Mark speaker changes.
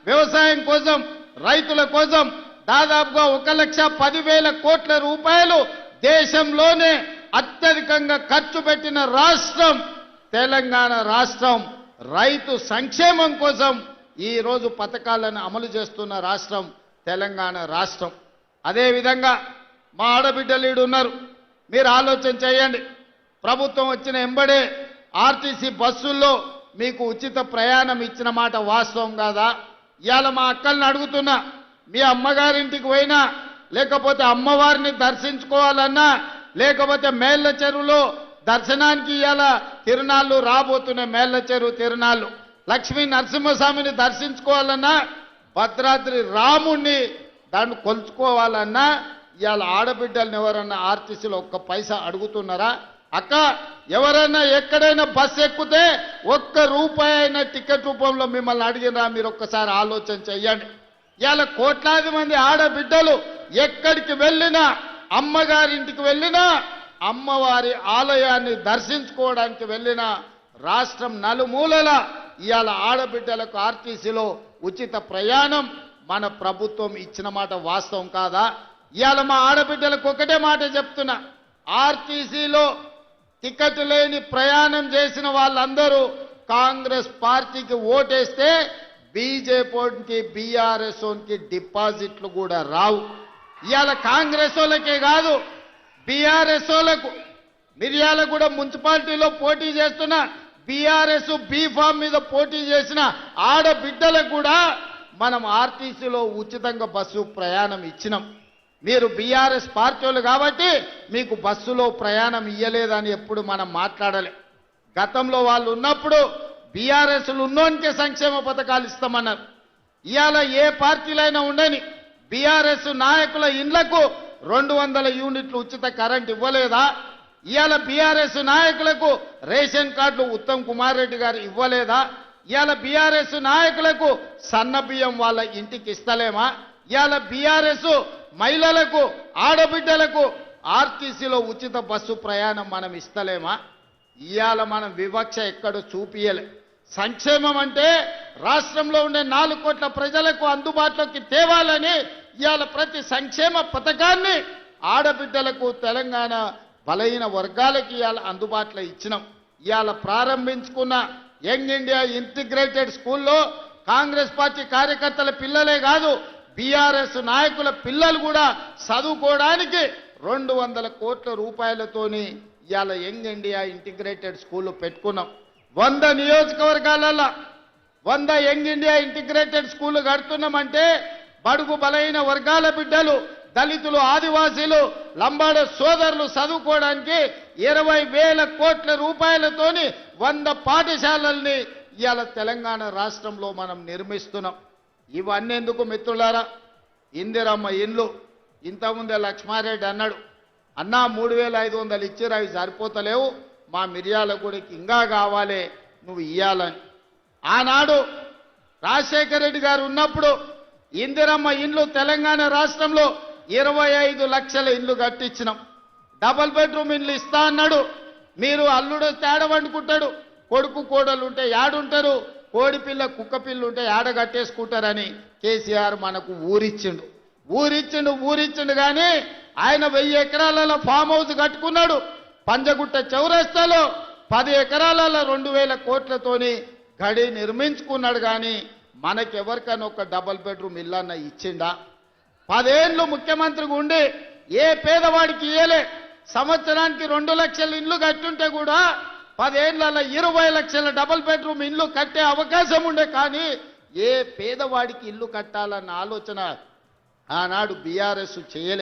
Speaker 1: వ్యవసాయం కోసం రైతుల కోసం దాదాపుగా 1,10,000 కోట్ల రూపాయలు దేశంలోనే అత్యధికంగా ఖర్చు పెట్టిన రాష్ట్రం తెలంగాణ రాష్ట్రం. రైతు సంక్షేమం కోసం ఈ రోజు పథకాలను అమలు చేస్తున్న రాష్ట్రం తెలంగాణ రాష్ట్రం. అదేవిధంగా మా ఆడబిడ్డలు ఉన్నారు, మీరు ఆలోచన చేయండి. ప్రభుత్వం వచ్చిన ఎంబడే ఆర్టీసీ బస్సుల్లో మీకు ఉచిత ప్రయాణం ఇచ్చిన మాట వాస్తవం కాదా? ఇవాళ మా అక్కల్ని అడుగుతున్నా, మీ అమ్మగారింటికి పోయినా లేకపోతే అమ్మవారిని దర్శించుకోవాలన్నా లేకపోతే మేళ్ల చెరువులో దర్శనానికి ఇవాళ తిరునాళ్ళు రాబోతున్నాయి. మేళ్ల చెరువు తిరునాళ్ళు లక్ష్మీ నరసింహస్వామిని దర్శించుకోవాలన్నా భద్రాద్రి రాముణ్ణి దాన్ని కొలుచుకోవాలన్నా ఇవాళ ఆడబిడ్డలను ఎవరన్నా ఆర్టీసీలో ఒక్క పైసా అడుగుతున్నారా? అక్క, ఎవరైనా ఎక్కడైనా బస్సు ఎక్కితే ₹1 టికెట్ రూపంలో మిమ్మల్ని అడిగినా? మీరు ఒక్కసారి ఆలోచన చెయ్యండి. ఇవాళ కోట్లాది మంది ఆడబిడ్డలు ఎక్కడికి వెళ్ళినా, అమ్మగారింటికి వెళ్ళినా, అమ్మవారి ఆలయాన్ని దర్శించుకోవడానికి వెళ్ళినా రాష్ట్రం నలుమూలల ఇవాళ ఆడబిడ్డలకు ఆర్టీసీలో ఉచిత ప్రయాణం మన ప్రభుత్వం ఇచ్చిన మాట వాస్తవం కాదా? ఇవాళ మా ఆడబిడ్డలకు ఒకటే మాట చెప్తున్నా, ఆర్టీసీలో టికెట్ లేని ప్రయాణం చేసిన వాళ్ళందరూ కాంగ్రెస్ పార్టీకి ఓటేస్తే బీజేపీకి బీఆర్ఎస్ కి డిపాజిట్లు కూడా రావు. ఇవాళ కాంగ్రెస్ వాళ్ళకే కాదు బీఆర్ఎస్ వాళ్ళకు, మిర్యాల కూడా మున్సిపాలిటీలో పోటీ చేస్తున్న బీఆర్ఎస్ బీఫామ్ మీద పోటీ చేసిన ఆడబిడ్డలకు కూడా మనం ఆర్టీసీలో ఉచితంగా బస్సు ప్రయాణం ఇచ్చినాం. మీరు బీఆర్ఎస్ పార్టీ వాళ్ళు కాబట్టి మీకు బస్సులో ప్రయాణం ఇయ్యలేదని ఎప్పుడు మనం మాట్లాడలే. గతంలో వాళ్ళు ఉన్నప్పుడు బీఆర్ఎస్లు ఉన్నోనికే సంక్షేమ పథకాలు ఇస్తామన్నారు. ఇవాళ ఏ పార్టీలైనా ఉండని బీఆర్ఎస్ నాయకుల ఇండ్లకు 200 యూనిట్లు ఉచిత కరెంట్ ఇవ్వలేదా? ఇవాళ బీఆర్ఎస్ నాయకులకు రేషన్ కార్డులు ఉత్తమ్ కుమార్ రెడ్డి గారు ఇవ్వలేదా? ఇవాళ బీఆర్ఎస్ నాయకులకు సన్న బియ్యం వాళ్ళ ఇంటికి ఇస్తలేమా? ఇవాళ బీఆర్ఎస్ మహిళలకు ఆడబిడ్డలకు ఆర్టీసీలో ఉచిత బస్సు ప్రయాణం మనం ఇస్తలేమా? ఇవాళ మనం వివక్ష ఎక్కడ చూపియలే. సంక్షేమం అంటే రాష్ట్రంలో ఉండే 4 కోట్ల ప్రజలకు అందుబాటులోకి తేవాలని ఇవాళ ప్రతి సంక్షేమ పథకాన్ని ఆడబిడ్డలకు తెలంగాణ బలహీన వర్గాలకి ఇవాళ అందుబాటులో ఇచ్చినాం. ఇవాళ ప్రారంభించుకున్న యంగ్ ఇండియా ఇంటిగ్రేటెడ్ స్కూల్లో కాంగ్రెస్ పార్టీ కార్యకర్తల పిల్లలే కాదు బీఆర్ఎస్ నాయకుల పిల్లలు కూడా చదువుకోవడానికి 200 కోట్ల రూపాయలతోని ఇవాళ యంగ్ ఇండియా ఇంటిగ్రేటెడ్ స్కూల్ పెట్టుకున్నాం. 100 నియోజకవర్గాలలో 100 యంగ్ ఇండియా ఇంటిగ్రేటెడ్ స్కూల్ కడుతున్నామంటే బడుగు బలైన వర్గాల బిడ్డలు, దళితులు, ఆదివాసీలు, లంబాడ సోదరులు చదువుకోవడానికి 20,000 కోట్ల రూపాయలతోని 100 పాఠశాలల్ని ఇవాళ తెలంగాణ రాష్ట్రంలో మనం నిర్మిస్తున్నాం. ఇవన్నీ ఎందుకు మిత్రులారా? ఇందిరమ్మ ఇండ్లు ఇంతకుముందే లక్ష్మారెడ్డి అన్నాడు, అన్నా 3,500 ఇచ్చారు, అవి సరిపోతలేవు, మా మిర్యాల గుడికి ఇంకా కావాలి, నువ్వు ఇయ్యాలని. ఆనాడు రాజశేఖర రెడ్డి గారు ఉన్నప్పుడు ఇందిరమ్మ ఇండ్లు తెలంగాణ రాష్ట్రంలో 25 లక్షల ఇండ్లు కట్టించినాం. డబుల్ బెడ్రూమ్ ఇండ్లు ఇస్తా అన్నాడు. మీరు అల్లుడు తేడ వండుకుంటాడు, కొడుకు కోడలు ఉంటే యాడుంటారు, కోడి పిల్ల కుక్క పిల్ల ఉంటే యాడ కట్టేసుకుంటారని కేసీఆర్ మనకు ఊరిచ్చిండు కానీ ఆయన 1000 ఎకరాలలో ఫామ్ హౌస్ కట్టుకున్నాడు. పంజగుట్ట చౌరస్తాలో 10 ఎకరాలలో 2,000 కోట్లతోని గడి నిర్మించుకున్నాడు. కానీ మనకెవరికైనా ఒక డబుల్ బెడ్రూమ్ ఇల్లన్న ఇచ్చిండా? 10 ఏళ్ళు ముఖ్యమంత్రిగా ఉండి ఏ పేదవాడికి ఇయ్యలే. సంవత్సరానికి 2 లక్షల ఇండ్లు కట్టుంటే కూడా 10 ఏళ్లలో 20 లక్షల డబుల్ బెడ్రూమ్ ఇల్లు కట్టే అవకాశం ఉండే. కానీ ఏ పేదవాడికి ఇల్లు కట్టాలన్న ఆలోచన ఆనాడు బీఆర్ఎస్ చేయలేదు.